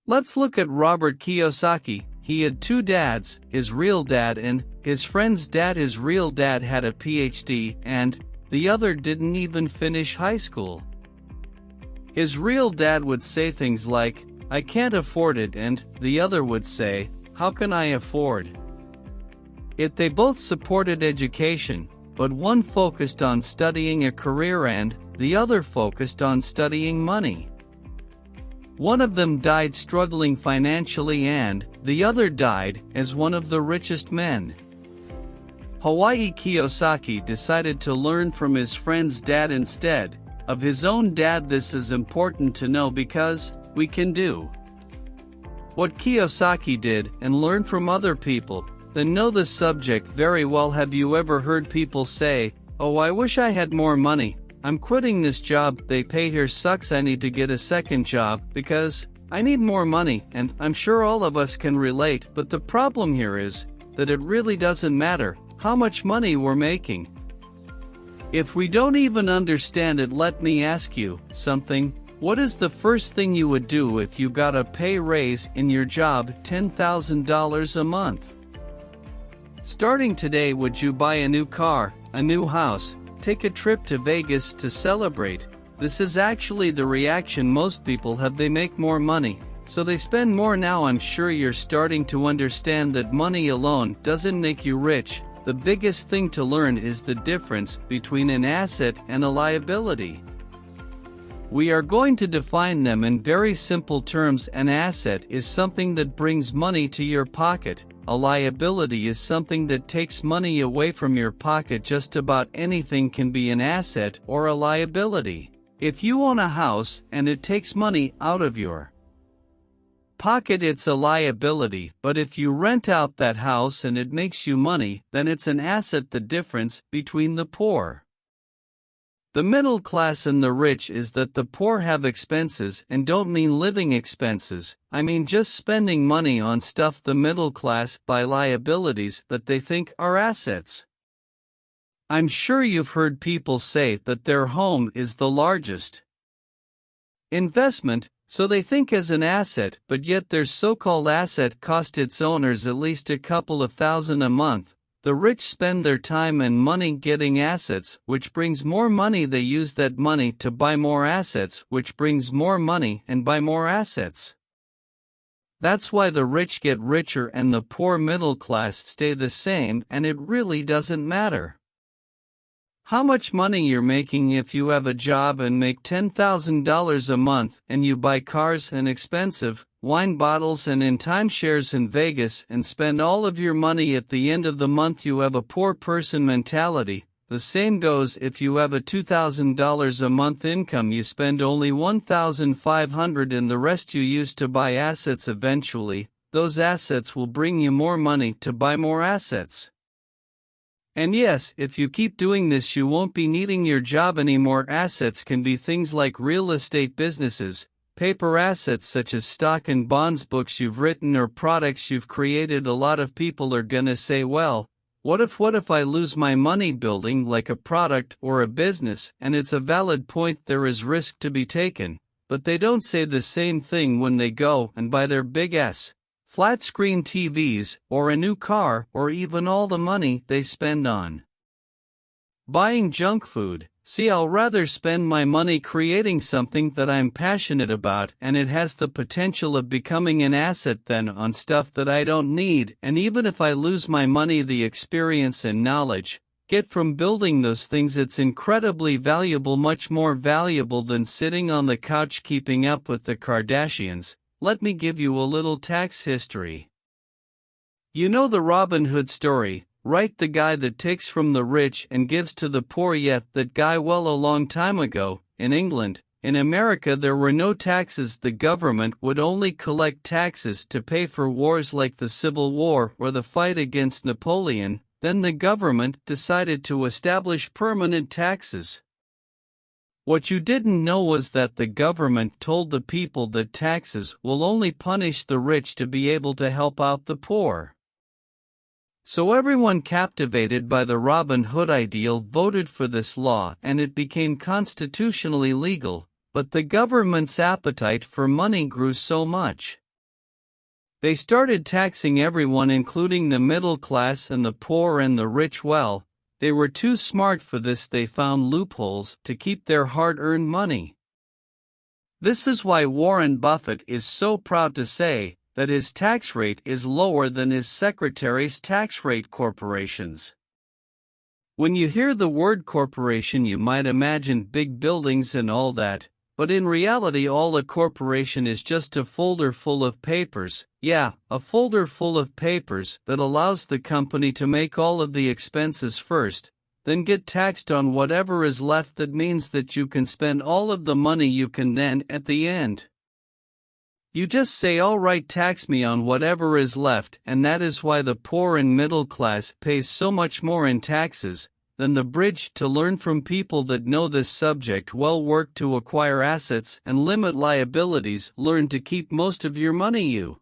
Let's look at Robert Kiyosaki. He had two dads, his real dad and his friend's dad. His real dad had a PhD and the other didn't even finish high school. His real dad would say things like, "I can't afford it," and the other would say, "How can I afford it?" They both supported education, but one focused on studying a career and the other focused on studying money. One of them died struggling financially and the other died as one of the richest men. Hawaii Kiyosaki decided to learn from his friend's dad instead of his own dad. This is important to know because we can do what Kiyosaki did and learn from other people, then know the subject very well. Have you ever heard people say, "Oh, I wish I had more money. I'm quitting this job they pay here sucks. I need to get a second job because I need more money." And I'm sure all of us can relate, but the problem here is that it really doesn't matter how much money we're making. If we don't even understand it, let me ask you something. What is the first thing you would do if you got a pay raise in your job, $10,000 a month? Starting today, would you buy a new car, a new house, take a trip to Vegas to celebrate? This is actually the reaction most people have. They make more money, so they spend more. Now I'm sure you're starting to understand that money alone doesn't make you rich. The biggest thing to learn is the difference between an asset and a liability. We are going to define them in very simple terms. An asset is something that brings money to your pocket. A liability is something that takes money away from your pocket. Just about anything can be an asset or a liability. If you own a house and it takes money out of your pocket, it's a liability, but if you rent out that house and it makes you money, then it's an asset. The difference between the poor, the middle class and the rich is that the poor have expenses, and don't mean living expenses, I mean just spending money on stuff. The middle class buy liabilities that they think are assets. I'm sure you've heard people say that their home is the largest investment, so they think as an asset, but yet their so-called asset cost its owners at least a couple of thousand a month. The rich spend their time and money getting assets, which brings more money. They use that money to buy more assets, which brings more money and buy more assets. That's why the rich get richer and the poor middle class stay the same, and it really doesn't matter how much money you're making. If you have a job and make $10,000 a month and you buy cars and expensive wine bottles and in timeshares in Vegas and spend all of your money at the end of the month, you have a poor person mentality. The same goes if you have a $2,000 a month income, you spend only $1,500 and the rest you use to buy assets. Eventually, those assets will bring you more money to buy more assets. And yes, if you keep doing this, you won't be needing your job anymore. Assets can be things like real estate businesses, paper assets such as stock and bonds, books you've written, or products you've created. A lot of people are gonna say, well, what if I lose my money building like a product or a business? And it's a valid point. There is risk to be taken, but they don't say the same thing when they go and buy their big flat screen TVs, or a new car, or even all the money they spend on buying junk food. See, I'll rather spend my money creating something that I'm passionate about and it has the potential of becoming an asset than on stuff that I don't need. And even if I lose my money, the experience and knowledge get from building those things, it's incredibly valuable, much more valuable than sitting on the couch keeping up with the Kardashians. Let me give you a little tax history. You know the Robin Hood story, right? The guy that takes from the rich and gives to the poor. Yet that guy, well, a long time ago, in England, in America, there were no taxes. The government would only collect taxes to pay for wars like the Civil War or the fight against Napoleon. Then the government decided to establish permanent taxes. What you didn't know was that the government told the people that taxes will only punish the rich to be able to help out the poor. So everyone, captivated by the Robin Hood ideal, voted for this law and it became constitutionally legal, but the government's appetite for money grew so much They started taxing everyone, including the middle class and the poor and the rich. Well, they were too smart for this. They found loopholes to keep their hard-earned money. This is why Warren Buffett is so proud to say that his tax rate is lower than his secretary's tax rate. Corporations. When you hear the word corporation, you might imagine big buildings and all that, but in reality all a corporation is just a folder full of papers. Yeah, a folder full of papers that allows the company to make all of the expenses first, then get taxed on whatever is left. That means that you can spend all of the money you can, then at the end you just say, all right, tax me on whatever is left. And that is why the poor and middle class pays so much more in taxes than the bridge. To learn from people that know this subject well. Work to acquire assets and limit liabilities. Learn to keep most of your money. You